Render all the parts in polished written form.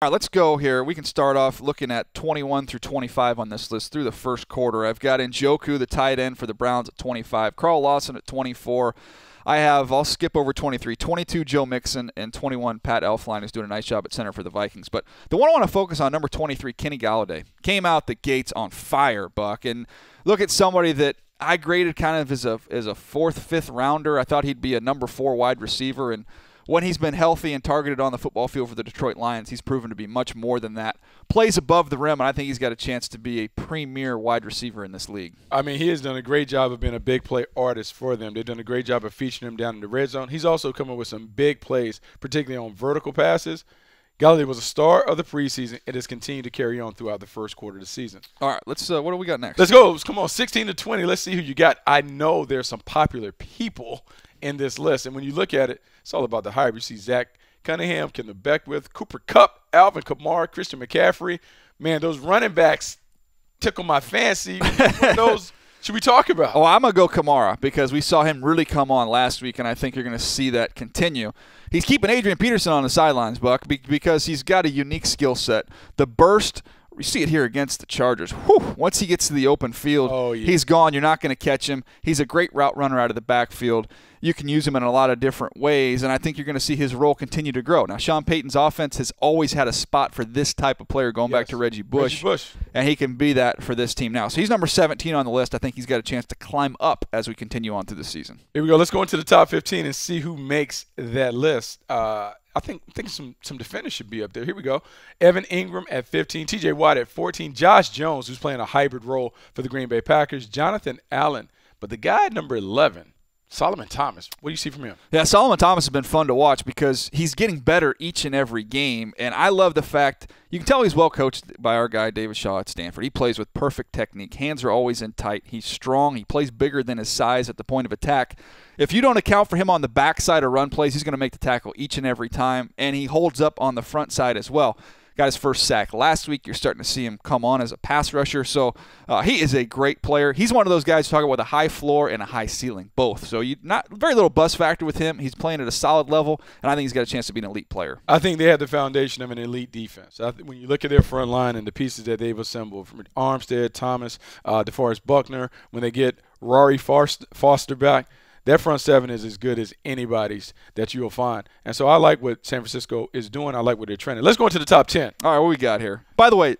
All right, let's go here. We can start off looking at 21 through 25 on this list through the first quarter. I've got Njoku, the tight end for the Browns at 25, Carl Lawson at 24. I'll skip over 23, 22 Joe Mixon, and 21 Pat Elflein, who's doing a nice job at center for the Vikings. But the one I want to focus on, number 23, Kenny Gala, came out the gates on fire, Buck. And look at somebody that I graded kind of as a fourth, fifth rounder. I thought he'd be a number 4 wide receiver, and when he's been healthy and targeted on the football field for the Detroit Lions, he's proven to be much more than that. Plays above the rim, and I think he's got a chance to be a premier wide receiver in this league. I mean, he has done a great job of being a big play artist for them. They've done a great job of featuring him down in the red zone. He's also coming with some big plays, particularly on vertical passes. Galladay was a star of the preseason and has continued to carry on throughout the first quarter of the season. All right, what do we got next? Let's go. Come on, 16 to 20. Let's see who you got. I know there's some popular people in this list, and when you look at it, it's all about the hype. You see Zach Cunningham, Kendall Beckwith, Cooper Kupp, Alvin Kamara, Christian McCaffrey. Man, those running backs tickle my fancy. Those should we talk about? Oh, I'm going to go Kamara because we saw him really come on last week, and I think you're going to see that continue. He's keeping Adrian Peterson on the sidelines, Buck, because he's got a unique skill set. The burst, you see it here against the Chargers. Whew, once he gets to the open field, he's gone. You're not going to catch him. He's a great route runner out of the backfield. You can use him in a lot of different ways, and I think you're going to see his role continue to grow. Now, Sean Payton's offense has always had a spot for this type of player going back to Reggie Bush, and he can be that for this team now. So he's number 17 on the list. I think he's got a chance to climb up as we continue on through the season. Here we go. Let's go into the top 15 and see who makes that list. I think some defenders should be up there. Here we go. Evan Ingram at 15, T.J. Watt at 14, Josh Jones, who's playing a hybrid role for the Green Bay Packers, Jonathan Allen. But the guy at number 11, Salomon Thomas, what do you see from him? Yeah, Salomon Thomas has been fun to watch because he's getting better each and every game, and I love the fact you can tell he's well coached by our guy David Shaw at Stanford. He plays with perfect technique. Hands are always in tight. He's strong. He plays bigger than his size at the point of attack. If you don't account for him on the backside of run plays, he's going to make the tackle each and every time, and he holds up on the front side as well. Got his first sack last week. You're starting to see him come on as a pass rusher. So he is a great player. He's one of those guys talking about a high floor and a high ceiling, both. So not very little bust factor with him. He's playing at a solid level, and I think he's got a chance to be an elite player. I think they have the foundation of an elite defense. When you look at their front line and the pieces that they've assembled, from Armstead, Thomas, DeForest Buckner, when they get Rory Foster back, that front seven is as good as anybody's that you'll find. And so I like what San Francisco is doing. I like what they're training. Let's go into the top 10. All right, what we got here? By the way,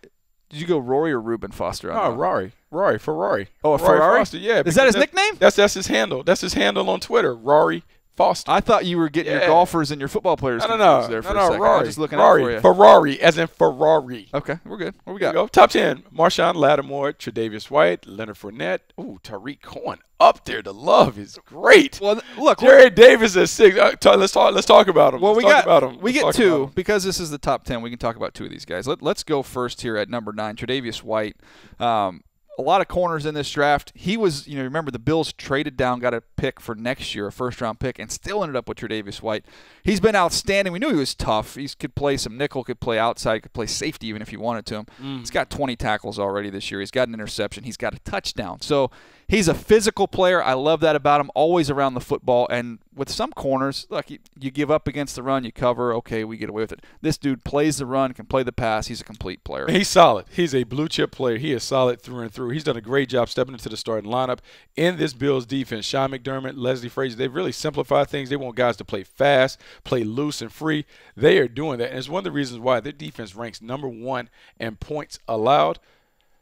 did you go Rory or Reuben Foster? Oh, Rory. Ferrari. Oh, a Ferrari? Foster, yeah. Is that his nickname? That's his handle. That's his handle on Twitter, Rory Foster. I thought you were getting your golfers and your football players confused there for a second. Rory. I was just looking out for you. Ferrari, as in Ferrari. Okay, we're good. What we got? Go. Top 10, Marshawn Lattimore, Tre'Davious White, Leonard Fournette. Ooh, Tarik Cohen up there. The love is great. Well, look. Jared Davis at 6. Let's talk about him. Well, we get two because this is the top 10. We can talk about two of these guys. Let's go first here at number 9, Tre'Davious White. A lot of corners in this draft. He was, remember the Bills traded down, got a pick for next year, a first-round pick, and still ended up with Tre'Davious White. He's been outstanding. We knew he was tough. He could play some nickel, could play outside, could play safety even if you wanted to. He's got 20 tackles already this year. He's got an interception. He's got a touchdown. So he's a physical player. I love that about him, always around the football. And with some corners, look, you give up against the run, you cover, okay, we get away with it. This dude plays the run, can play the pass. He's a complete player. He's solid. He's a blue-chip player. He is solid through and through. He's done a great job stepping into the starting lineup in this Bills defense. Sean Mcdermott, Leslie Frazier, they've really simplified things. They want guys to play fast, play loose and free. They are doing that, and it's one of the reasons why their defense ranks number 1 in points allowed.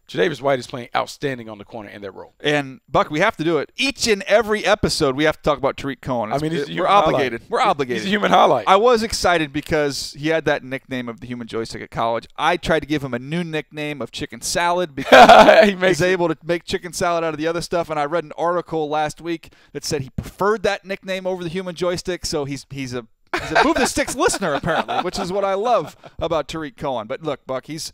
Tre'Davious White is playing outstanding on the corner in that role. And, Buck, we have to do it. Each and every episode, we have to talk about Tarik Cohen. We're obligated. We're obligated. He's a human highlight. I was excited because he had that nickname of the human joystick at college. I tried to give him a new nickname of chicken salad because he's able to make chicken salad out of the other stuff. And I read an article last week that said he preferred that nickname over the human joystick. So he's a Move the Sticks listener, apparently, which is what I love about Tarik Cohen. But, look, Buck, he's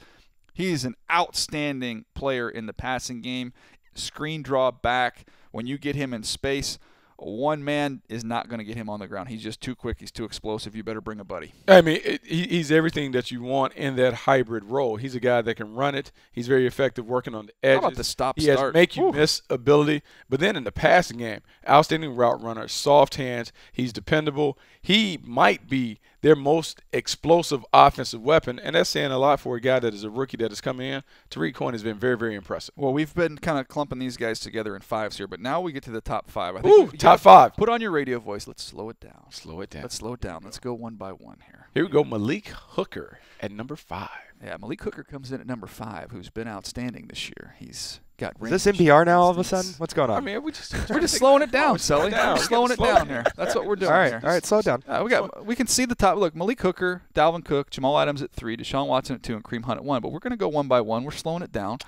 an outstanding player in the passing game. Screen draw back. When you get him in space, one man is not going to get him on the ground. He's just too quick. He's too explosive. You better bring a buddy. I mean, he's everything that you want in that hybrid role. He's a guy that can run it. He's very effective working on the edges. How about the stop-start? He has make-you-miss ability. But then in the passing game, outstanding route runner, soft hands. He's dependable. He might be their most explosive offensive weapon, and that's saying a lot for a guy that is a rookie that is coming in. Tarik Cohen has been very, very impressive. Well, we've been kind of clumping these guys together in fives here, but now we get to the top five. I think top five. Put on your radio voice. Let's slow it down. Slow it down. Let's slow it down. Let's go one by one here. Here we go. Malik Hooker at number 5. Yeah, Malik Hooker comes in at number 5, who's been outstanding this year. He's got range. Is this NPR now all of a sudden? What's going on? I mean, we're just slowing it down, Sully. We're slowing it down here. That's what we're doing here. All right, slow it down. We can see the top. Look, Malik Hooker, Dalvin Cook, Jamal Adams at 3, Deshaun Watson at 2, and Kareem Hunt at 1. But we're going to go one by one. We're slowing it down.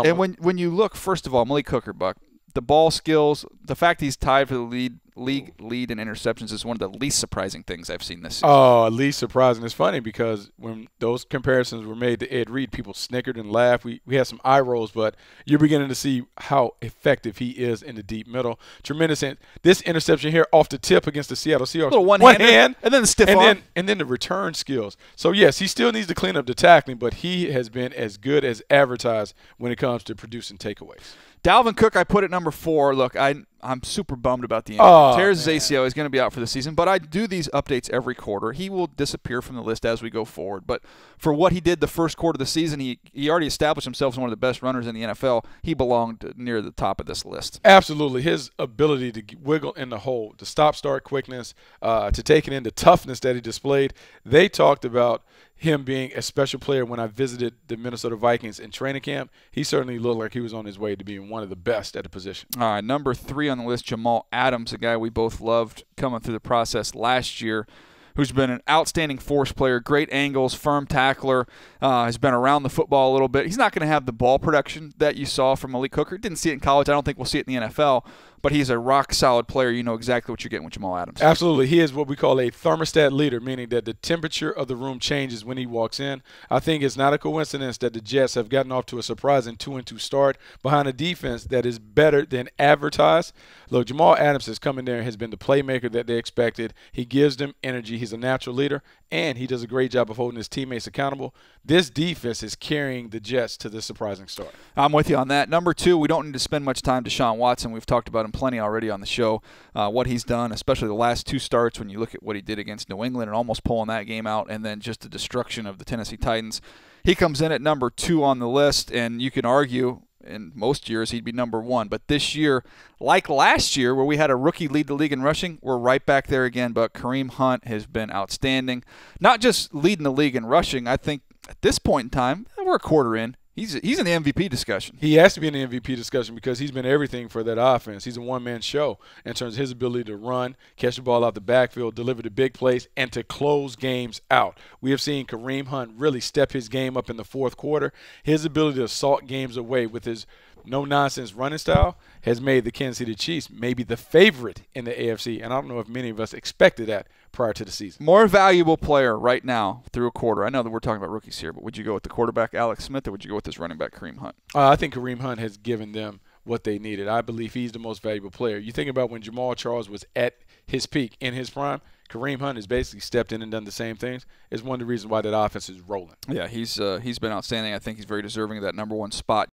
And when you look, first of all, Malik Hooker, Buck, the ball skills, the fact he's tied for the league lead in interceptions is one of the least surprising things I've seen this season. Oh, least surprising. It's funny because when those comparisons were made to Ed Reed, people snickered and laughed. We had some eye rolls, but you're beginning to see how effective he is in the deep middle. Tremendous. This interception here off the tip against the Seattle Seahawks. A little one hand, and then the stiff arm. And then the return skills. So, yes, he still needs to clean up the tackling, but he has been as good as advertised when it comes to producing takeaways. Dalvin Cook, I put at number 4. Look, I'm super bummed about the injury. Tears his ACL. He's going to be out for the season. But I do these updates every quarter. He will disappear from the list as we go forward. But for what he did the first quarter of the season, he already established himself as one of the best runners in the NFL. He belonged near the top of this list. Absolutely. His ability to wiggle in the hole, the stop-start quickness, to take it in, the toughness that he displayed. They talked about him being a special player when I visited the Minnesota Vikings in training camp. He certainly looked like he was on his way to being one of the best at the position. All right, number 3 on the list, Jamal Adams, a guy we both loved coming through the process last year, who's been an outstanding force player, great angles, firm tackler, has been around the football a little bit. He's not going to have the ball production that you saw from Malik Hooker. Didn't see it in college. I don't think we'll see it in the NFL. But he's a rock-solid player. You know exactly what you're getting with Jamal Adams. Absolutely. He is what we call a thermostat leader, meaning that the temperature of the room changes when he walks in. I think it's not a coincidence that the Jets have gotten off to a surprising 2-2 start behind a defense that is better than advertised. Look, Jamal Adams has come in there and has been the playmaker that they expected. He gives them energy. He's a natural leader, and he does a great job of holding his teammates accountable. This defense is carrying the Jets to this surprising start. I'm with you on that. Number 2, we don't need to spend much time to Shaun Watson. We've talked about him plenty already on the show, what he's done, especially the last 2 starts when you look at what he did against New England and almost pulling that game out, and then just the destruction of the Tennessee Titans. He comes in at number 2 on the list, and you can argue in most years he'd be number 1. But this year, like last year where we had a rookie lead the league in rushing, we're right back there again. But Kareem Hunt has been outstanding. Not just leading the league in rushing. I think at this point in time, we're a quarter in. He's in the MVP discussion. He has to be in the MVP discussion because he's been everything for that offense. He's a one-man show in terms of his ability to run, catch the ball out the backfield, deliver the big plays, and to close games out. We have seen Kareem Hunt really step his game up in the fourth quarter. His ability to salt games away with his no-nonsense running style has made the Kansas City Chiefs maybe the favorite in the AFC, and I don't know if many of us expected that prior to the season. More valuable player right now through a quarter. I know that we're talking about rookies here, but would you go with the quarterback, Alex Smith, or would you go with this running back, Kareem Hunt? I think Kareem Hunt has given them what they needed. I believe he's the most valuable player. You think about when Jamal Charles was at his peak, in his prime, Kareem Hunt has basically stepped in and done the same things. It's one of the reasons why that offense is rolling. Yeah, he's been outstanding. I think he's very deserving of that number 1 spot.